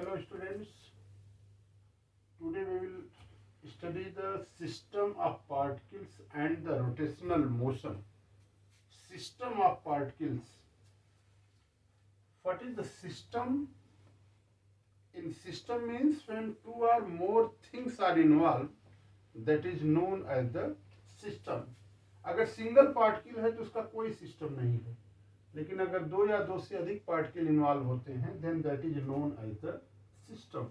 Hello students, today we will study the system of particles and the rotational motion. System of particles. What is the system? In system means when two or more things are involved, that is known as the system. अगर single particle है तो उसका कोई system नहीं है, लेकिन अगर दो या दो से अधिक पार्टिकल इन्वॉल्व होते हैं then that is known as the system.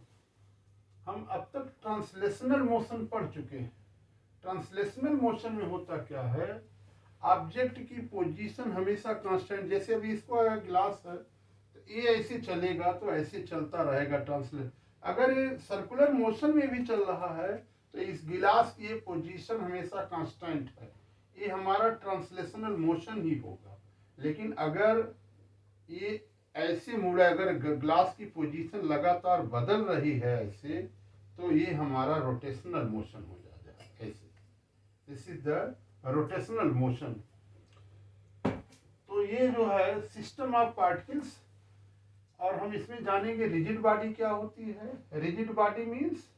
हम अब तक ट्रांसलेशनल मोशन पढ़ चुके हैं. ट्रांसलेशनल मोशन में होता क्या है, ऑब्जेक्ट की पोजीशन हमेशा कांस्टेंट. जैसे अभी इसको अगर ग्लास है तो ये ऐसे चलेगा तो ऐसे चलता रहेगा ट्रांसलेट. अगर ये सर्कुलर मोशन में भी चल रहा है तो इस गिलास की ये पोजीशन हमेशा कांस्टेंट है. ये हमारा ट्रांसलेशनल मोशन ही होगा. लेकिन अगर ये ऐसे मुड़ा, अगर ग्लास की पोजीशन लगातार बदल रही है ऐसे, तो ये हमारा रोटेशनल मोशन हो जाएगा ऐसे. This is the rotational motion. तो ये जो है सिस्टम ऑफ पार्टिकल्स. और हम इसमें जानेंगे रिजिड बॉडी क्या होती है. Rigid body means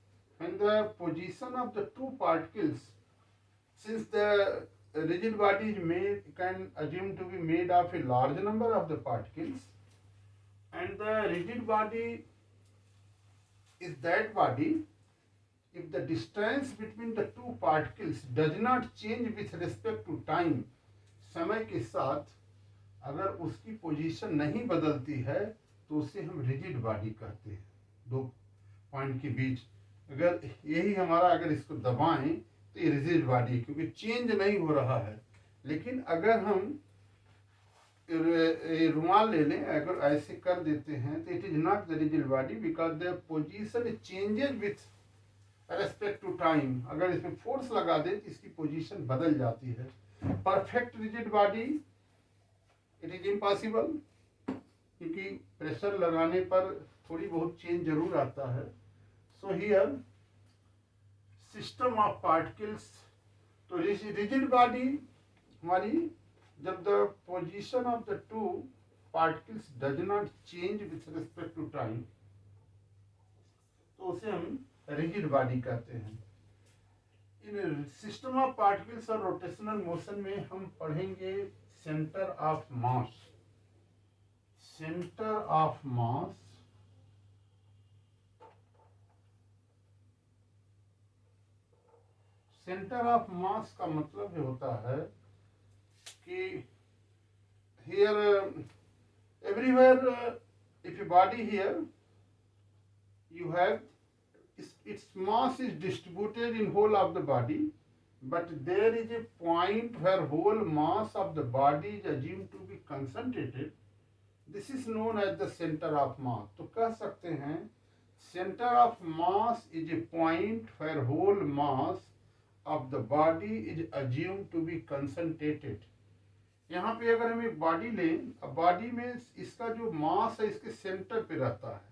when the position of the two particles, since the rigid body is made, can assume to be made of a large number of the particles, and the rigid body is that body if the distance between the two particles does not change with respect to time. समय के साथ अगर उसकी position नहीं बदलती है तो उसे हम रिजिड बॉडी कहते हैं. दो पॉइंट के बीच अगर यही हमारा, अगर इसको दबाएं तो ये रिजिड बॉडी, क्योंकि चेंज नहीं हो रहा है. लेकिन अगर हम रुमाल ले लें, अगर ऐसे कर देते हैं तो it is not the rigid body because the position changes with respect to time. अगर इसमें फोर्स लगा दे तो इसकी पोजीशन बदल जाती है. Perfect rigid body it is impossible, क्योंकि प्रेशर लगाने पर थोड़ी बहुत चेंज जरूर आता है. So here system of particles. तो रिजिड बॉडी हमारी जब the position of the two particles does not change with respect to time, तो उसे हम रिजिड बॉडी कहते हैं. इन सिस्टम ऑफ पार्टिकल्स और रोटेशनल मोशन में हम पढ़ेंगे centre of mass. Centre of mass centre of mass का मतलब होता है कि here everywhere if a body here you have its mass is distributed in whole of the body, but there is a point where whole mass of the body is assumed to be concentrated. This is known as the center of mass. तो कह सकते हैं center of mass is a point where whole mass of the body is assumed to be concentrated. यहाँ पे अगर हम एक body लें, अब बॉडी में इसका जो मास है इसके सेंटर पे रहता है.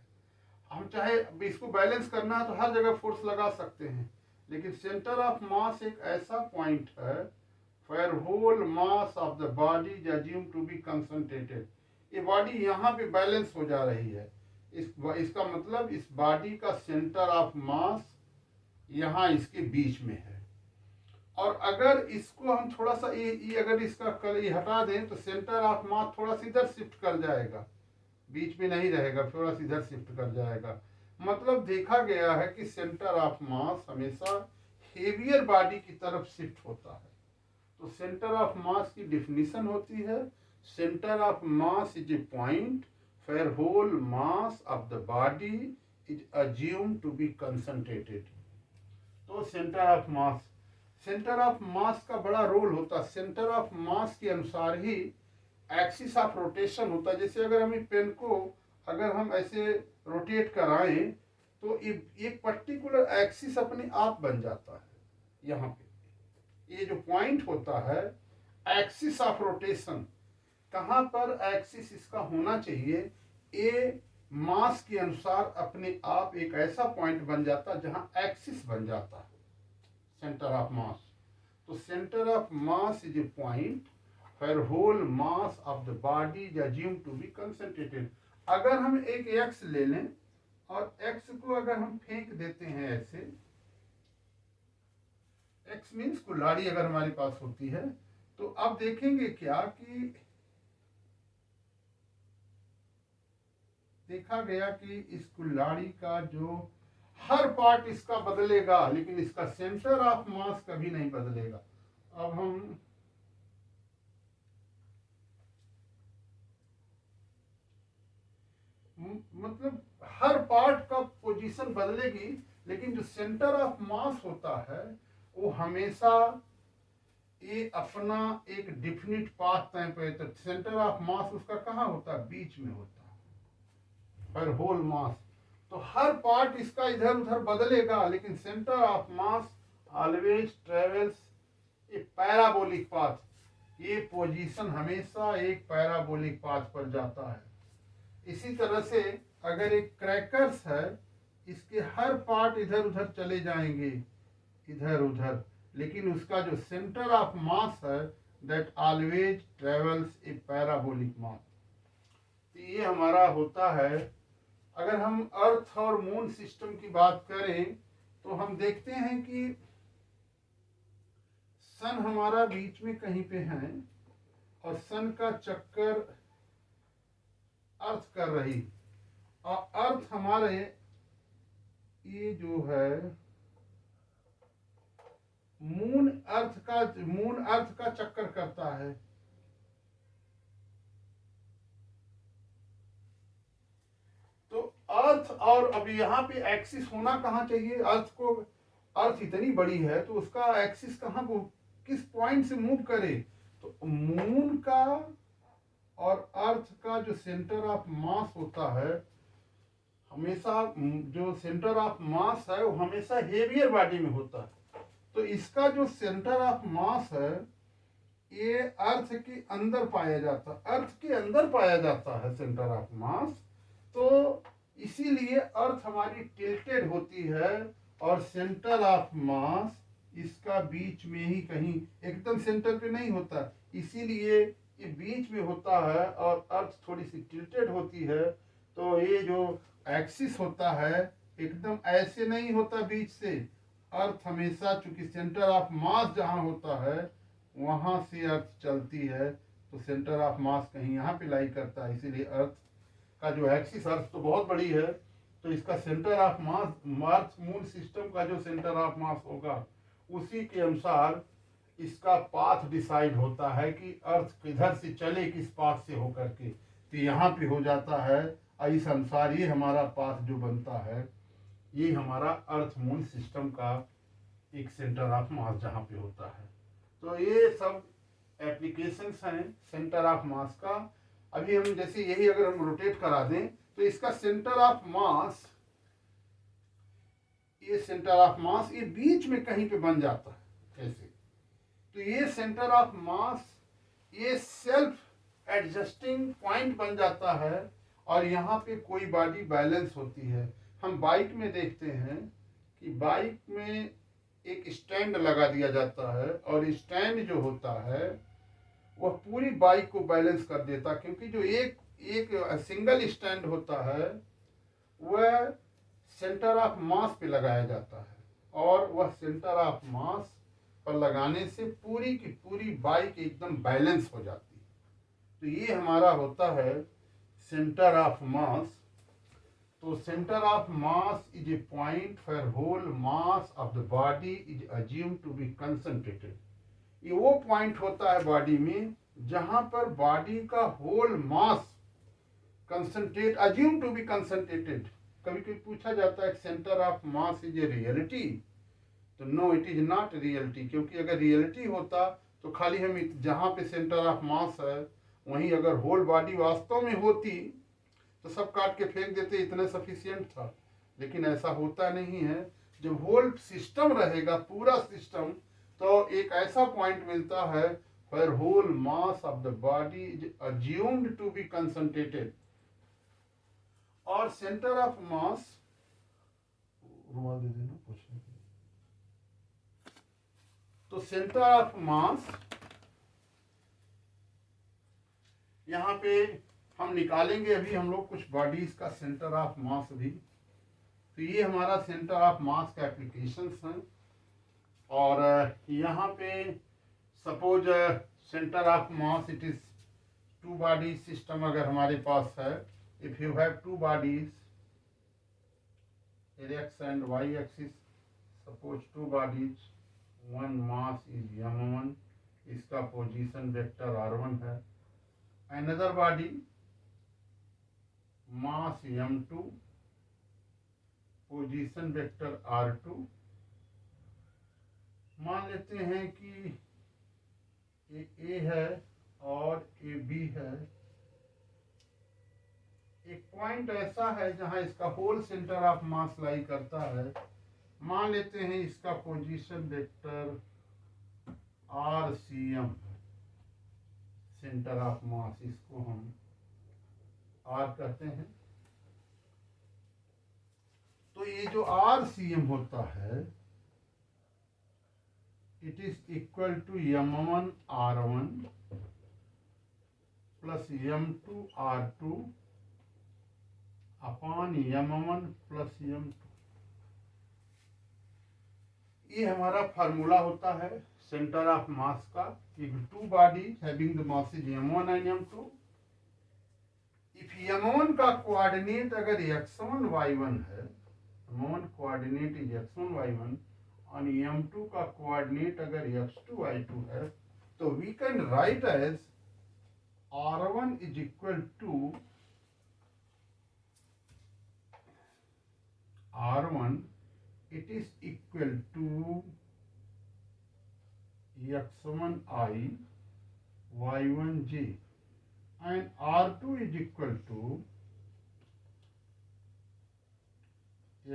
हम चाहे इसको बैलेंस करना है तो हर जगह फोर्स लगा सकते हैं, लेकिन सेंटर ऑफ मास एक ऐसा पॉइंट है where whole mass of the body is assume to be concentrated. ये बॉडी यहाँ पे बैलेंस हो जा रही है. इसका मतलब इस बॉडी का सेंटर ऑफ मास यहाँ इसके बीच में है. और अगर इसको हम थोड़ा सा ये अगर इसका ये हटा दें तो सेंटर ऑफ मास थोड़ा सा इधर शिफ्ट कर जाएगा, बीच में नहीं रहेगा, थोड़ा सा इधर शिफ्ट कर जाएगा. मतलब देखा गया है कि सेंटर ऑफ मास हमेशा हेवियर बॉडी की तरफ शिफ्ट होता है. तो सेंटर ऑफ मास की डिफिनीशन होती है centre of mass is a point where whole mass of the body is assumed to be concentrated. तो सेंटर ऑफ मास का बड़ा रोल होता है. सेंटर ऑफ मास के अनुसार ही एक्सिस ऑफ रोटेशन होता है. जैसे अगर हम पेन को अगर हम ऐसे रोटेट कराएं तो एक पर्टिकुलर एक्सिस अपने आप बन जाता है. यहाँ पे ये जो पॉइंट होता है एक्सिस ऑफ रोटेशन, कहाँ पर एक्सिस इसका होना चाहिए, ये मास के अनुसार अपने आप एक ऐसा पॉइंट बन जाता है जहाँ एक्सिस बन जाता है सेंटर ऑफ मास. तो centre of mass is a point where whole mass of the body is assumed to be concentrated. अगर हम एक x ले लें और एक्स को अगर हम फेंक देते हैं ऐसे, एक्स मीन्स कुल्हाड़ी अगर हमारे पास होती है, तो अब देखेंगे क्या कि देखा गया कि इस कुल्हाड़ी का जो हर पार्ट इसका बदलेगा, लेकिन इसका सेंटर ऑफ मास कभी नहीं बदलेगा। अब हम मतलब हर पार्ट का पोजीशन बदलेगी, लेकिन जो सेंटर ऑफ मास होता है वो हमेशा ये अपना एक डिफिनिट पाथ तय पे, तो सेंटर ऑफ मास उसका कहाँ होता है, बीच में होता है हर होल मास। तो हर पार्ट इसका इधर उधर बदलेगा, लेकिन centre of mass always travels a parabolic path. ये पोजीशन हमेशा एक पैराबोलिक पाथ पर जाता है। इसी तरह से अगर एक क्रैकर्स है, इसके हर पार्ट इधर उधर चले जाएंगे, इधर उधर, लेकिन उसका जो सेंटर ऑफ मास है that always travels a parabolic mass. तो ये हमारा होता है। अगर हम अर्थ और मून सिस्टम की बात करें तो हम देखते हैं कि सन हमारा बीच में कहीं पे है और सन का चक्कर अर्थ कर रही, और अर्थ हमारे ये जो है मून अर्थ का चक्कर करता है। तो अर्थ, और अब यहाँ पे एक्सिस होना कहाँ चाहिए, अर्थ को, अर्थ इतनी बड़ी है तो उसका एक्सिस कहाँ को, किस पॉइंट से मूव करे, तो मून का और अर्थ का जो सेंटर ऑफ मास होता है, हमेशा जो सेंटर ऑफ मास है वो हमेशा हेवियर बॉडी में होता है। तो इसका जो सेंटर ऑफ मास है ये अर्थ के अंदर पाया जाता है, अर्थ के अंदर पाया जाता है सेंटर ऑफ मास। तो इसीलिए अर्थ हमारी टिल्टेड होती है और सेंटर ऑफ मास इसका बीच में ही कहीं, एकदम सेंटर पे नहीं होता, इसीलिए ये बीच में होता है और अर्थ थोड़ी सी टिल्टेड होती है। तो ये जो एक्सिस होता है एकदम ऐसे नहीं होता बीच से, अर्थ हमेशा चूंकि सेंटर ऑफ मास जहाँ होता है वहाँ से अर्थ चलती है, तो सेंटर ऑफ मास कहीं यहाँ पे लाई करता है, इसीलिए अर्थ का जो एक्सिस, अर्थ तो बहुत बड़ी है तो इसका centre of mass, earth moon system का जो सेंटर ऑफ मास होगा उसी के अनुसार इसका पाथ डिसाइड होता है कि अर्थ किधर से चले, किस पाथ से होकर के, तो यहाँ पे हो जाता है। इस अनुसार ये हमारा पाथ जो बनता है ये हमारा अर्थ मून सिस्टम का एक सेंटर ऑफ मास जहाँ पे होता है। तो ये सब एप्लीकेशंस हैं सेंटर ऑफ मास का। अभी हम जैसे यही अगर हम रोटेट करा दें तो इसका सेंटर ऑफ मास, ये सेंटर ऑफ मास ये बीच में कहीं पे बन जाता है ऐसे। तो ये सेंटर ऑफ मास ये सेल्फ एडजस्टिंग पॉइंट बन जाता है और यहाँ पे कोई बॉडी बैलेंस होती है। हम बाइक में देखते हैं कि बाइक में एक स्टैंड लगा दिया जाता है और स्टैंड जो होता है वह पूरी बाइक को बैलेंस कर देता, क्योंकि जो एक सिंगल स्टैंड होता है वह सेंटर ऑफ मास पे लगाया जाता है और वह सेंटर ऑफ मास पर लगाने से पूरी की पूरी बाइक एकदम बैलेंस हो जाती है। तो ये हमारा होता है सेंटर ऑफ मास। तो centre of mass is a point where whole mass of the body is assume to be concentrated. ये वो पॉइंट होता है बॉडी में जहां पर बॉडी का whole mass concentrate, assume to be concentrated. कभी कभी पूछा जाता है centre of mass is a reality, तो no it is not reality, क्योंकि अगर रियलिटी होता तो खाली हम जहाँ पे सेंटर ऑफ मास है वहीं अगर होल बॉडी वास्तव में होती तो सब काट के फेंक देते, इतना सफिशियंट था। लेकिन ऐसा होता नहीं है। जब होल सिस्टम रहेगा, पूरा सिस्टम, तो एक ऐसा पॉइंट मिलता है where whole mass of the body is assumed to be concentrated। और सेंटर ऑफ मास, रुमाल दे देना पूछने के लिए। तो सेंटर ऑफ मास यहाँ पे हम निकालेंगे, अभी हम लोग कुछ बॉडीज का सेंटर ऑफ मास भी तो ये हमारा सेंटर ऑफ मास का एप्लीकेशंस हैं। और यहाँ पे suppose centre of mass it is two body system अगर हमारे पास है, if you have two bodies x and y axis, suppose two bodies, one mass is m1, इसका पोजीशन वेक्टर r1 है, another body mass m2, position vector r2। मान लेते हैं कि ये a है और ये b है। एक पॉइंट ऐसा है जहां इसका होल सेंटर ऑफ मास लाई करता है। मान लेते हैं इसका position vector RCM, centre of मास, इसको हम R कहते हैं। तो ये जो RCM होता है it is equal to m1 r1 plus m2 r2 upon m1 plus m2। ये हमारा फार्मूला होता है सेंटर ऑफ मास का। If two body having the masses m1 and m2, if m1 का कोऑर्डिनेट अगर x1 y1 है, m1 coordinate is x1 y1 और m2 का कोऑर्डिनेट अगर x2 y2 है, तो we can write as r1 is equal to r1 it is equal to x1i y1j and r2 is equal to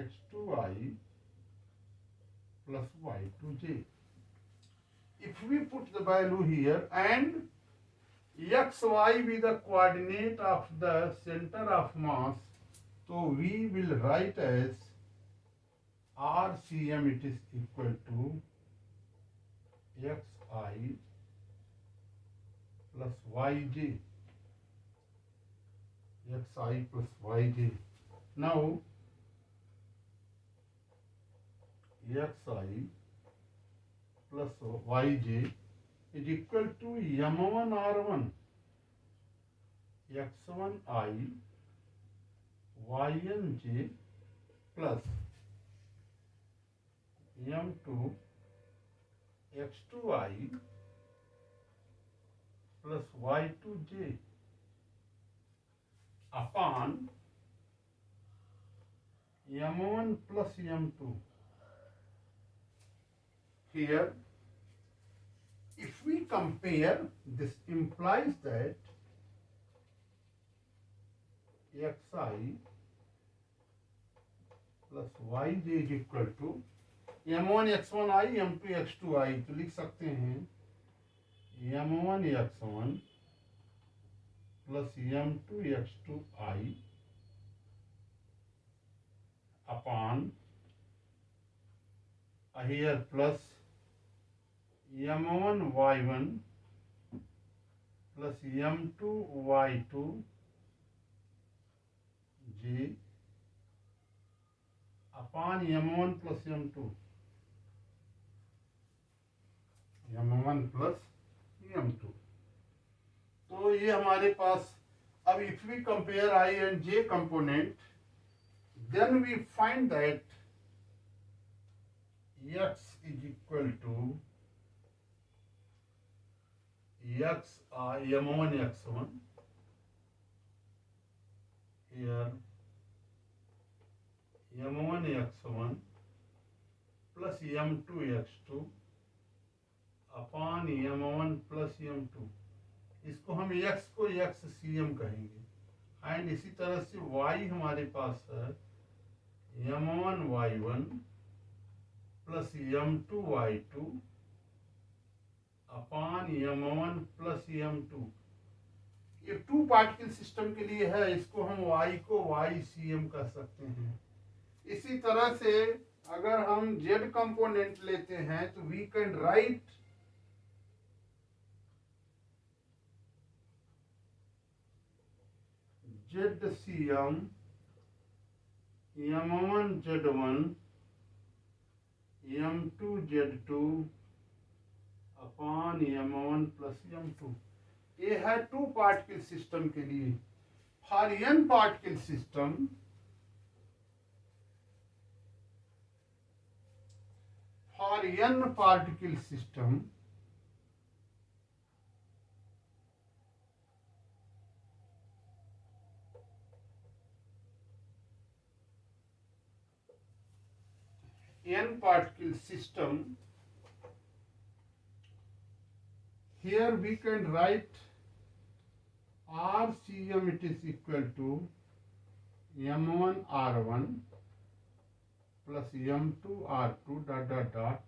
x2i plus y2j. If we put the value here and xy be the coordinate of the center of mass, so we will write as RCM it is equal to xi plus yj, xi plus yj. Now xi plus yj is equal to m1 r1 x1i ynj plus m2 x2i plus y2j upon m1 plus m2. Here, if we compare, this implies that xi plus yj is equal to m1 x1i m2 x2i। तो लिख सकते हैं m1 x1 plus m2 x2i upon here plus m1 y1 plus m2 y2 j upon m1 plus m2 plus m2। तो ये हमारे पास अब if we compare I and j component, then we find that x is equal to x m1 x1 here m1 x1 plus m2 x2 upon m1 plus m2। इसको हम x को xcm कहेंगे। And इसी तरह से y हमारे पास है m1 y1 plus m2 y2 upon m1 plus m2। ये टू पार्टिकल सिस्टम के लिए है, इसको हम y को ycm कह सकते हैं। इसी तरह से अगर हम z कंपोनेंट लेते हैं तो we can write ZCM m1 z1 m2 z2 upon m1 plus m2। ये है टू पार्टिकल सिस्टम के लिए। For n particle system n particle system, here we can write RCM, it is equal to m1 r1 plus m2 r2 dot dot dot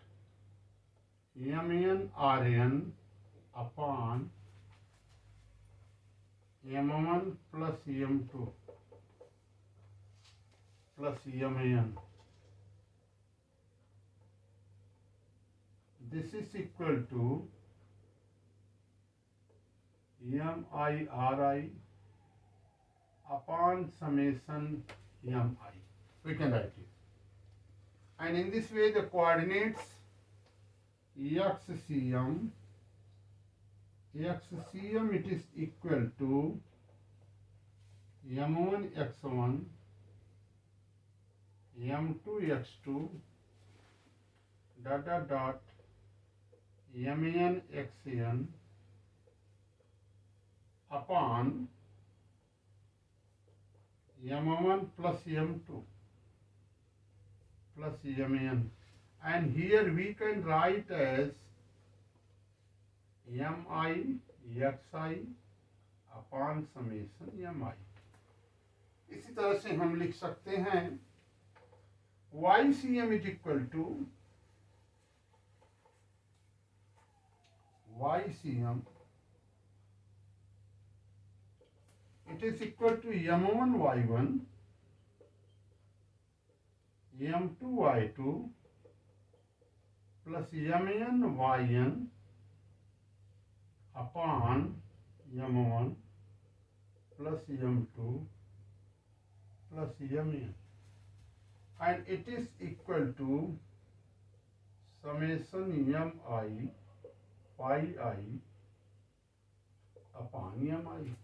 mn rn upon m1 plus m2 plus mn. This is equal to mi upon summation mi. We can write it. And in this way the coordinates xcm it is equal to m1 x1 m2 x2 dot dot dot mn xn upon m1 plus m2 plus mn, and here we can write as mi xi upon summation mi. इसी तरह से हम लिख सकते हैं ycm is equal to ycm, it is equal to m1 y1 m2 y2 plus mn yn upon m1 plus m2 plus mn, and it is equal to summation mi phi I upon mi.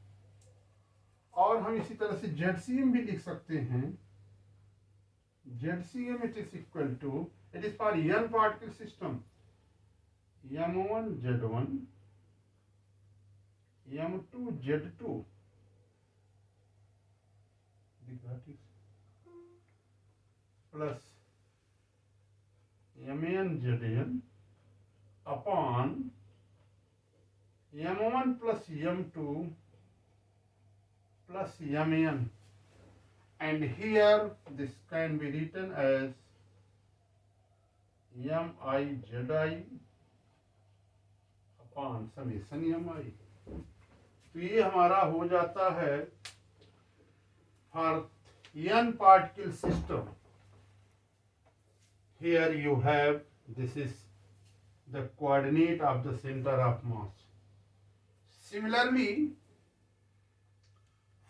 और हम इसी तरह से ZCM भी लिख सकते हैं। ZCM it is equal to, it is for n particle system, m1 z1 m2 z2 plus mn zn upon m1 plus m2 plus mn, and here this can be written as mi zi upon summation mi. तो ये हमारा हो जाता है for n particle system. Here you have, this is the coordinate of the center of mass. Similarly,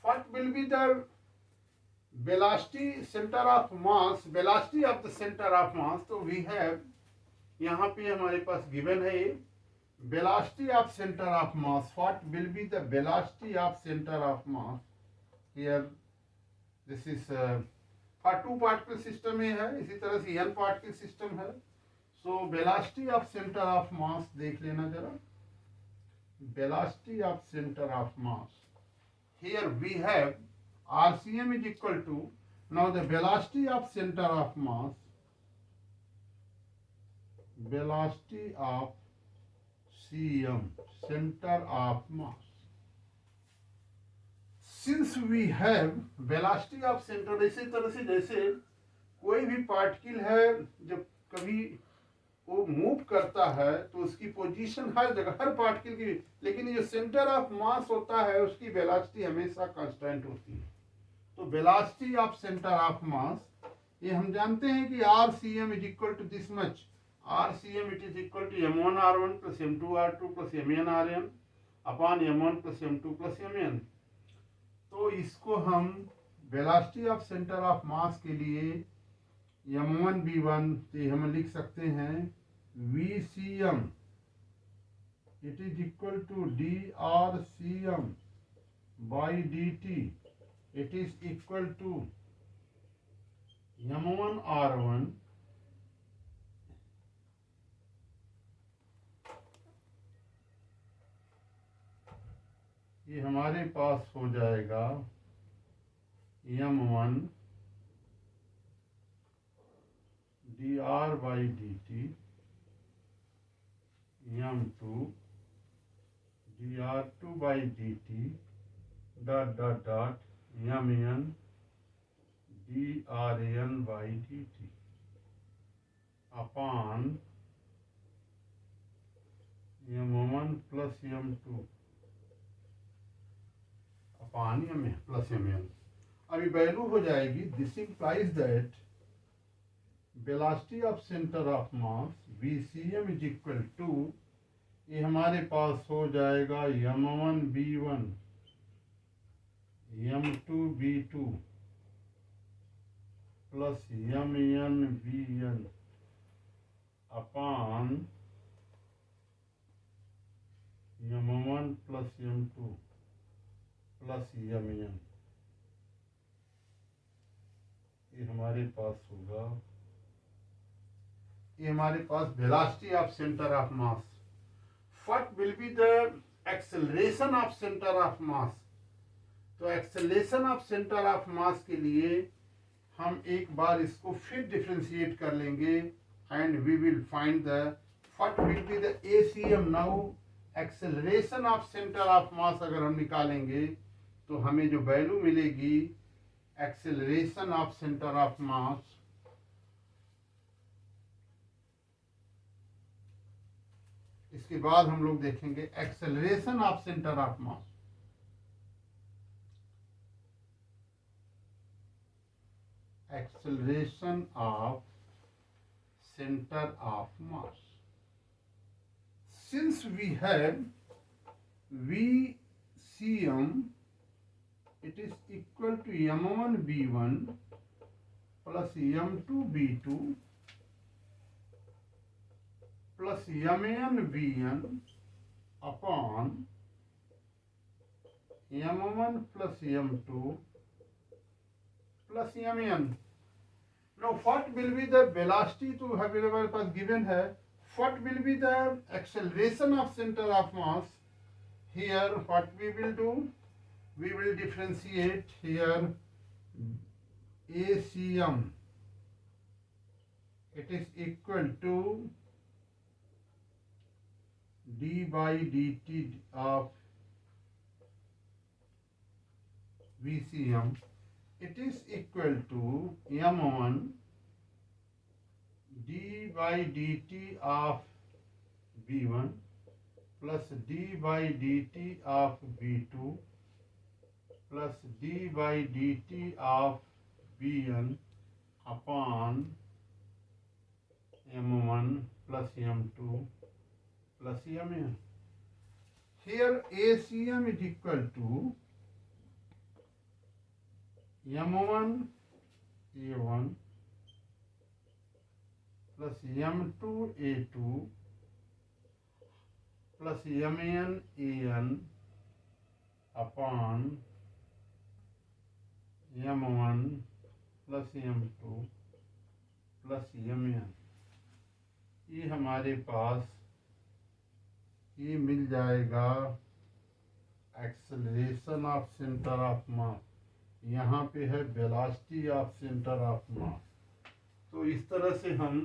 what will be the velocity center of mass, velocity of the center of mass? तो we have, यहाँ पे हमारे पास given है ये velocity of center of mass. What will be the velocity of center of mass? Here this is for two particle system में है, इसी तरह से n particle system है. So velocity of center of mass देख लेना जरा. Velocity of center of mass. Here we have RCM is equal to, now the velocity of center of mass, velocity of CM, center of mass. Since we have velocity of center, इसी तरह से जैसे कोई भी particle है जब कभी वो मूव करता है तो उसकी पोजीशन हर जगह, हर पार्टिकल की, लेकिन जो सेंटर ऑफ मास होता है उसकी वेलोसिटी हमेशा कांस्टेंट होती है. तो velocity of centre of mass ये हम जानते हैं कि RCM is equal to this much. RCM it is equal to m1 r1 plus m2 r2 plus mn rn upon m1 plus m2 plus mn. तो इसको हम velocity of centre of mass के लिए m1 v1 तो हम लिख सकते हैं vcm it is equal to drcm by dt it is equal to m1 r1 ये हमारे पास हो जाएगा m1 dr by dt m2 dr2 by dt dot dot dot mn drn by dt upon m1 plus m2 upon m plus mn। अभी value हो जाएगी this implies that velocity of centre of mass vcm is equal to ये हमारे पास हो जाएगा m1 v1 m2 v2 plus mn vn upon m1 plus m2 plus mn। ये हमारे पास होगा ये हमारे पास velocity of centre of mass. What will be the acceleration of centre of mass. तो acceleration of centre of mass के लिए हम एक बार इसको फिर डिफरेंशिएट कर लेंगे and we will find the what will be the ACM। Now acceleration of centre of mass अगर हम निकालेंगे तो हमें जो वैल्यू मिलेगी acceleration of centre of mass इसके बाद हम लोग देखेंगे acceleration of centre of mass. Acceleration of centre of mass since we have vcm it is equal to m1 v1 plus m2 v2 plus mn vn upon m1 plus m2 plus mn। Now what will be the velocity to हमारे पास given है। What will be the acceleration of center of mass। Here what we will do, we will differentiate here ACM it is equal to d by dt of VCM it is equal to m1 d by dt of v1 plus d by dt of v2 plus d by dt of vn upon m1 plus m2 plus mn। Here ACM is equal to m1 a1 plus m2 a2 plus mn an upon m1 plus m2 plus mn। ये हमारे पास ये मिल जाएगा acceleration of centre of मास। यहाँ पे है velocity of centre of mass. तो इस तरह से हम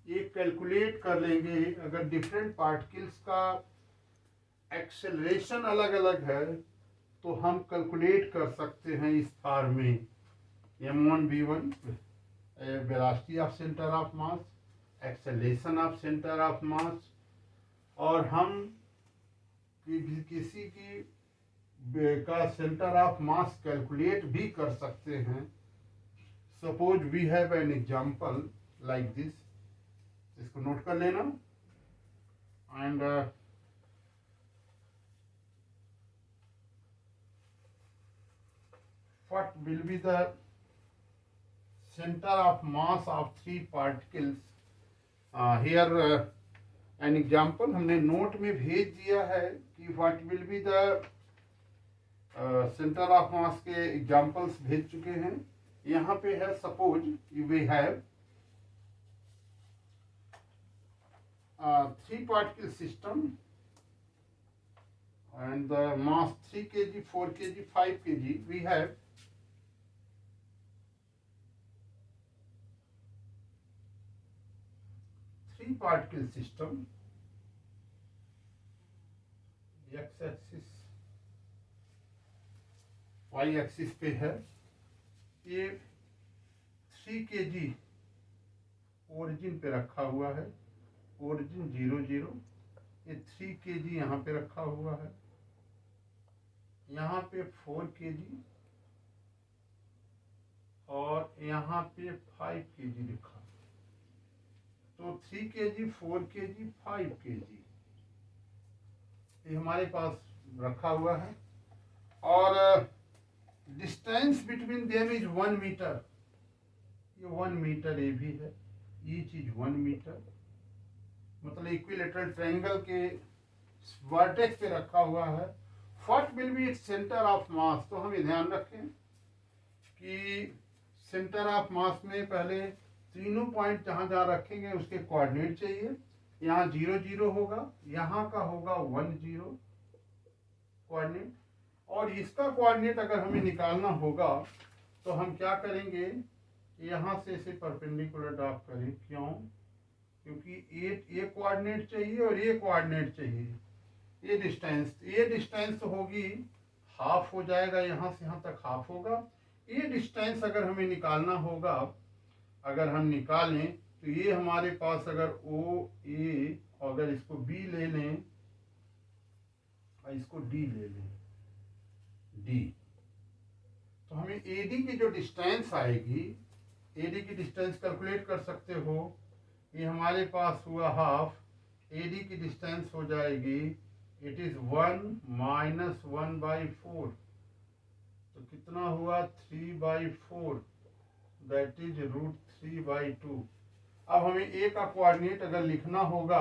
ये कैलकुलेट कर लेंगे। अगर डिफरेंट पार्टिकल्स का एक्सेलरेशन अलग अलग है तो हम कैलकुलेट कर सकते हैं इस फॉर्म में m1 v1 velocity of centre of mass acceleration of centre of मास। और हम किसी की का सेंटर ऑफ मास कैलकुलेट भी कर सकते हैं। Suppose we have an example like this, इसको नोट कर लेना and what will be the center of mass of three particles. Here an example हमने नोट में भेज दिया है कि what will be the centre of mass के एग्जाम्पल्स भेज चुके हैं. यहाँ पे है suppose we have three particle system and the mass 3 kg, 4 kg, 5 kg. We have three particle system. X axis, Y axis पे है. ये 3 kg ओरिजिन पे रखा हुआ है. ओरिजिन 0 0. ये 3 kg यहाँ पे रखा हुआ है. यहाँ पे 4 kg और यहाँ पे 5 kg लिखा. तो 3 kg, 4 kg, 5 kg ये हमारे पास रखा हुआ है. और distance between them is 1 metre. ये 1 मीटर ये भी है. Each is 1 metre. मतलब इक्विलेटरल ट्रायंगल के वर्टेक्स पे रखा हुआ है. What will be its centre of mass. तो हमें ध्यान रखें कि सेंटर ऑफ मास में पहले तीनों पॉइंट जहाँ जहाँ रखेंगे उसके कोऑर्डिनेट चाहिए. यहाँ 0 0 होगा, यहाँ का होगा 1 0 कोऑर्डिनेट. और इसका कोऑर्डिनेट अगर हमें निकालना होगा तो हम क्या करेंगे, यहाँ से इसे परपेंडिकुलर ड्रॉ करें. क्यों? क्योंकि ये कोऑर्डिनेट चाहिए और ये कोऑर्डिनेट चाहिए. ये डिस्टेंस तो होगी हाफ हो जाएगा. यहाँ से यहाँ तक हाफ होगा. ये डिस्टेंस अगर हमें निकालना होगा, अगर हम निकालें तो ये हमारे पास अगर ओ ए, अगर इसको बी ले लें और इसको डी ले लें, डी, तो हमें ए डी की जो डिस्टेंस आएगी, ए डी की डिस्टेंस कैलकुलेट कर सकते हो. ये हमारे पास हुआ हाफ. ए डी की डिस्टेंस हो जाएगी, इट इज 1 माइनस 1/4. तो कितना हुआ 3/4. That is √3/2. अब हमें ए का कोऑर्डिनेट अगर लिखना होगा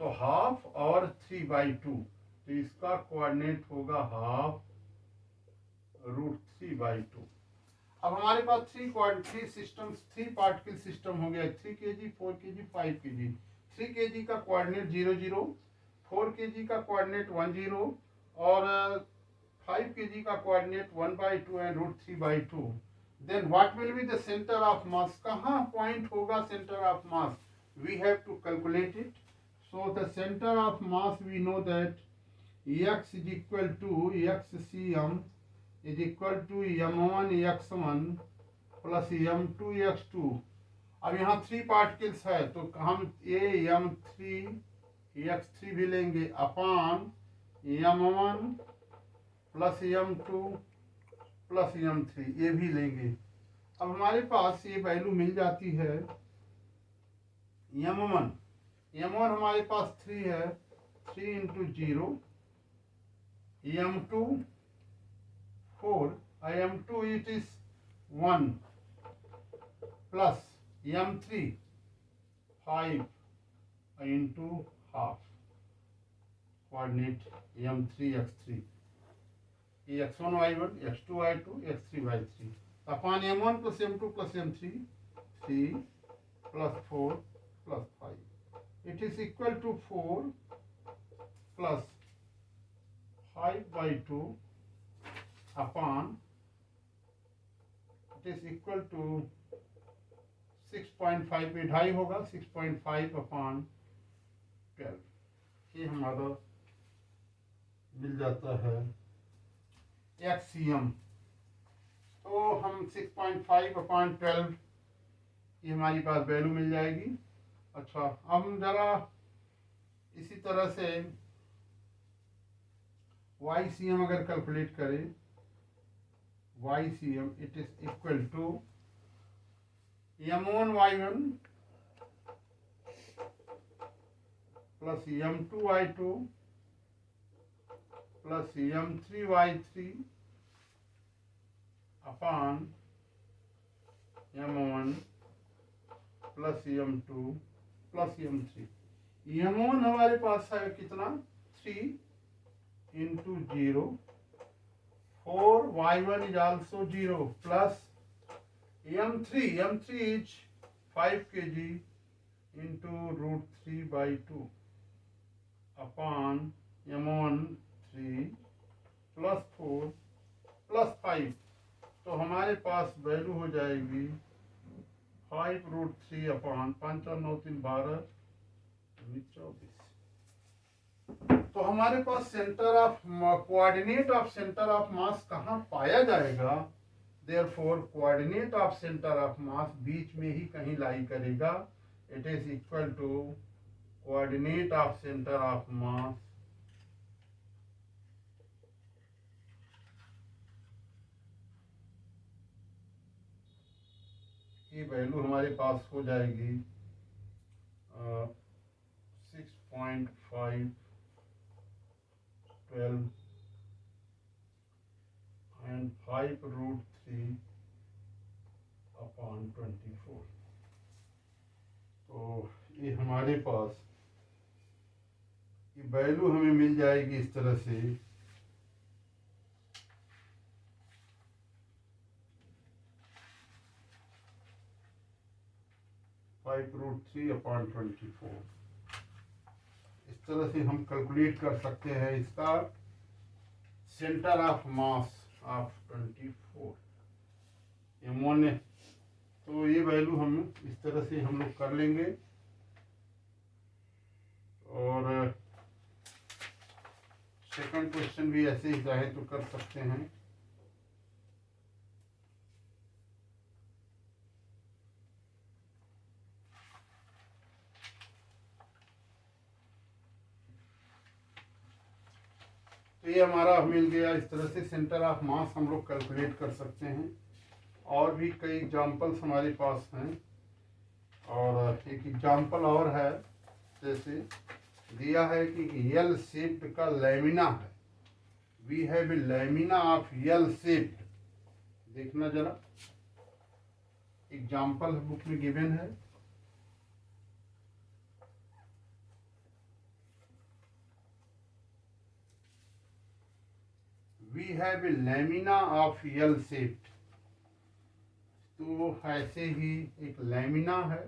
तो हाफ और 3/2. तो इसका कोऑर्डिनेट होगा हाफ √3/2. अब हमारे पास थ्री पार्टिकल सिस्टम हो गया. 3 kg, 4 kg, 5 kg. 3 kg का कोऑर्डिनेट 0 0, 4 kg का कोऑर्डिनेट 1 0 और 5 kg का coordinate 1/2 and √3/2. Then what will be the centre of mass. कहाँ पॉइंट होगा centre of mass? We have to calculate it. So the centre of mass we know that x is equal to xcm is equal to m1 x1 plus m2 x2. अब यहाँ 3 particles है तो हम m3 x3 भी लेंगे upon m1 plus m2 plus m3 ये भी लेंगे. अब हमारे पास ये वैल्यू मिल जाती है. m1 हमारे पास 3 है. 3 into 0. m2 4 m2 it is 1 plus m3 5 into half. coordinate m3 x3. ये x1 y1, x2 y2, x3 y3 upon m1 plus m2 plus m3 3 plus 4 plus 5. It is equal to 4 plus 5/2 upon it is equal to 6.5. ये ढाई होगा. 6.5 upon 12. ये हमारा मिल जाता है XCM. तो हम 6.5 upon 12 ये हमारी पास वैल्यू मिल जाएगी. अच्छा, अब हम जरा इसी तरह से YCM अगर कैलकुलेट करें, YCM it is equal to m1 y1 plus m2 y2 plus m3 y3 upon m1 plus m2 plus m3। m1 हमारे पास है कितना 3 into 0, 4 y1 is also 0 plus m3 is 5 kg into root 3 by 2 upon m1 3 plus 4 plus 5। तो हमारे पास value हो जाएगी 5 root 3 upon 5 और 9 3 12 24। तो हमारे पास centre of coordinate of centre of mass कहाँ पाया जाएगा? Therefore coordinate of centre of mass बीच में ही कहीं लाई करेगा। It is equal to coordinate of centre of mass की वैल्यू हमारे पास हो जाएगी 6.5 12 and 5 root 3 upon 24। तो ये हमारे पास ये वैल्यू हमें मिल जाएगी इस तरह से 5 रूट 3 अपॉन 24। इस तरह से हम कैलकुलेट कर सकते हैं इसका centre of mass of 24 m1 है। तो ये वैल्यू हम इस तरह से हम लोग कर लेंगे और सेकंड क्वेश्चन भी ऐसे ही चाहे तो कर सकते हैं। तो ये हमारा मिल गया। इस तरह से सेंटर ऑफ मास हम लोग कैलकुलेट कर सकते हैं। और भी कई एग्जांपल्स हमारे पास हैं और एक एग्जांपल और है, जैसे दिया है कि यल शेप्ड का लैमिना है। We have a lamina of L shaped. देखना जरा, एग्जांपल बुक में गिवन है। We have a lamina of L shaped. तो ऐसे ही एक लैमिना है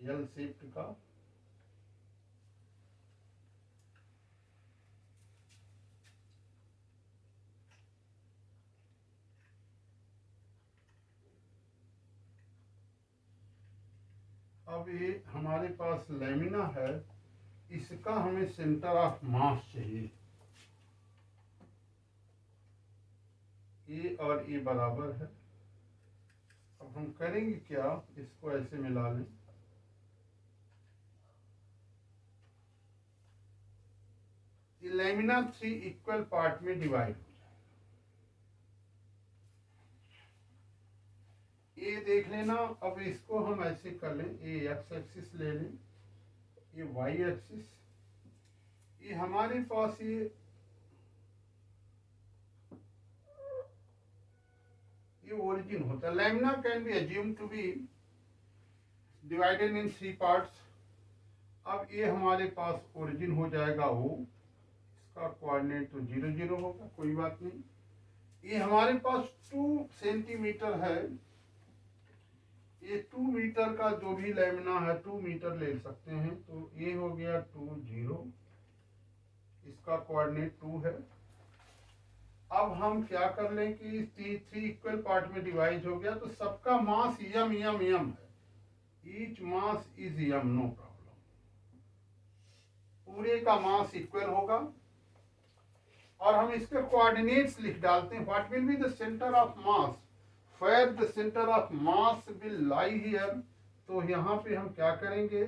यल शेप्ड का। अब ये हमारे पास लैमिना है, इसका हमें सेंटर ऑफ मास चाहिए। ए और ए बराबर है। अब हम करेंगे क्या, इसको ऐसे मिला लें। ये लैमिना 3 इक्वल पार्ट में डिवाइड हो जाएगा। ये देख लेना। अब इसको हम ऐसे कर लें, ये एक्स एक्सिस ले लें, ये वाई एक्सिस। ये हमारे पास ये ओरिजिन होता है। Lamina can be assume to be divided in 3 parts. अब ये हमारे पास ओरिजिन हो जाएगा O, इसका कोऑर्डिनेट तो 0 0 होगा, कोई बात नहीं। ये हमारे पास 2 सेंटीमीटर है। ये 2 मीटर का जो भी लैमिना है 2 मीटर ले सकते हैं। तो ये हो गया 2 0, इसका कोऑर्डिनेट 2 है। अब हम क्या कर लें कि 3 इक्वल पार्ट में डिवाइड हो गया, तो सबका मास यम यम यम है। Each mass is M, no problem. पूरे का मास इक्वल होगा और हम इसके कोऑर्डिनेट्स लिख डालते हैं। What will be the centre of mass, where the centre of mass will lie here. तो यहाँ पे हम क्या करेंगे,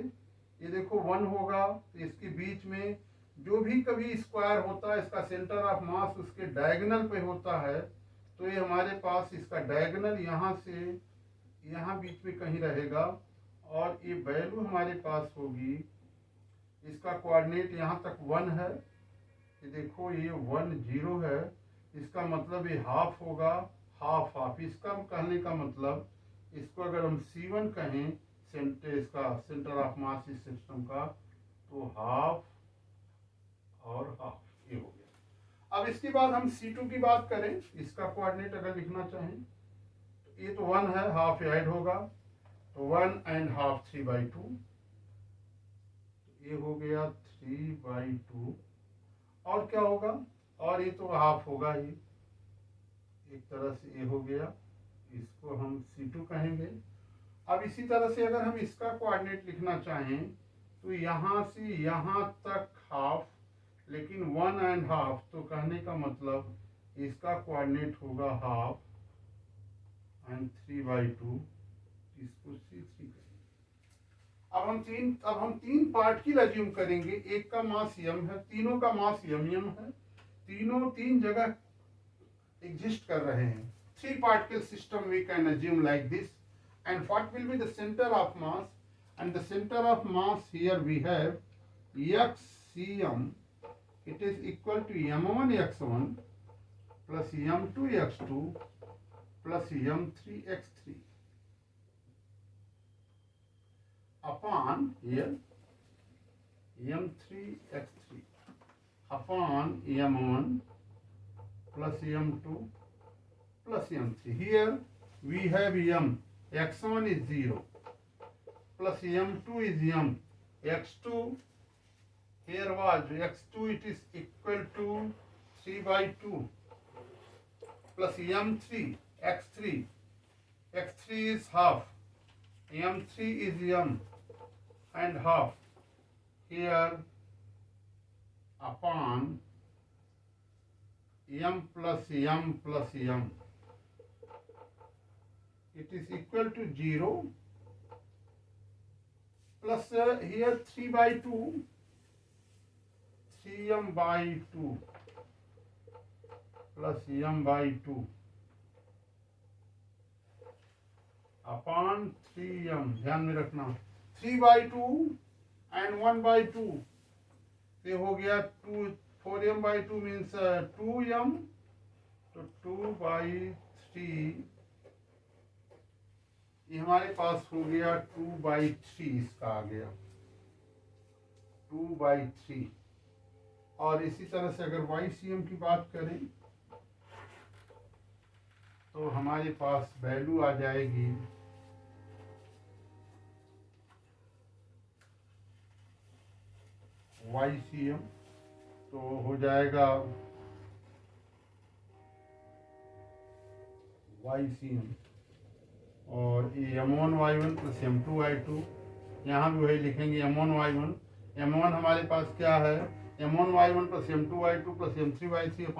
ये देखो 1 होगा, तो इसके बीच में जो भी कभी स्क्वायर होता है इसका सेंटर ऑफ मास उसके डायगोनल पे होता है। तो ये हमारे पास इसका डायगोनल यहाँ से यहाँ बीच में कहीं रहेगा और ये वैल्यू हमारे पास होगी। इसका कोऑर्डिनेट यहाँ तक 1 है, ये देखो ये 1 0 है, इसका मतलब ये हाफ होगा, हाफ हाफ। इसका कहने का मतलब इसको अगर हम C1 कहें इसका सेंटर ऑफ मास इस सिस्टम का, तो हाफ और हाफ, ये हो गया। अब इसके बाद हम C2 की बात करें, इसका कोऑर्डिनेट अगर लिखना चाहें तो ये तो 1 है, हाफ ऐड होगा तो 1 and half 3/2, ये हो गया 3/2। और क्या होगा, और ये तो हाफ होगा ही, एक तरह से ये हो गया, इसको हम C2 कहेंगे। अब इसी तरह से अगर हम इसका कोऑर्डिनेट लिखना चाहें तो यहाँ से यहाँ तक हाफ, लेकिन 1 and half, तो कहने का मतलब इसका कोऑर्डिनेट होगा हाफ एंड 3/2, इसको C3 कहेंगे। अब हम तीन पार्टिकल अज्यूम करेंगे, एक का मास m है, तीनों का मास m है, तीनों तीन जगह एग्जिस्ट कर रहे हैं। 3 particle system we can assume like this, and what will be the center of mass? And the center of mass here we have xcm, it is equal to m1 x1 plus m2 x2 plus m3 x3 upon here m3 x3 upon m1 plus m2 plus m3. Here we have m, x1 is 0 plus m2 is m, x2 here was x2, it is equal to 3/2 plus m3 x3, x3 is half, m3 is m and half, here upon m plus m plus m, it is equal to 0 plus here 3/2, 3m/2 plus m/2 upon 3m, ध्यान में रखना 3/2 and 1/2, ये हो गया 2, 4m/2 means 2m, तो 2/3, ये हमारे पास हो गया 2/3, इसका आ गया 2/3। और इसी तरह से अगर YCM की बात करें तो हमारे पास वैल्यू आ जाएगी YCM, तो हो जाएगा YCM और ये m1y1 प्लस m2y2, यहाँ भी वही लिखेंगे m1y1, m1 हमारे पास क्या है, m1y1 plus m2y2 plus m3y3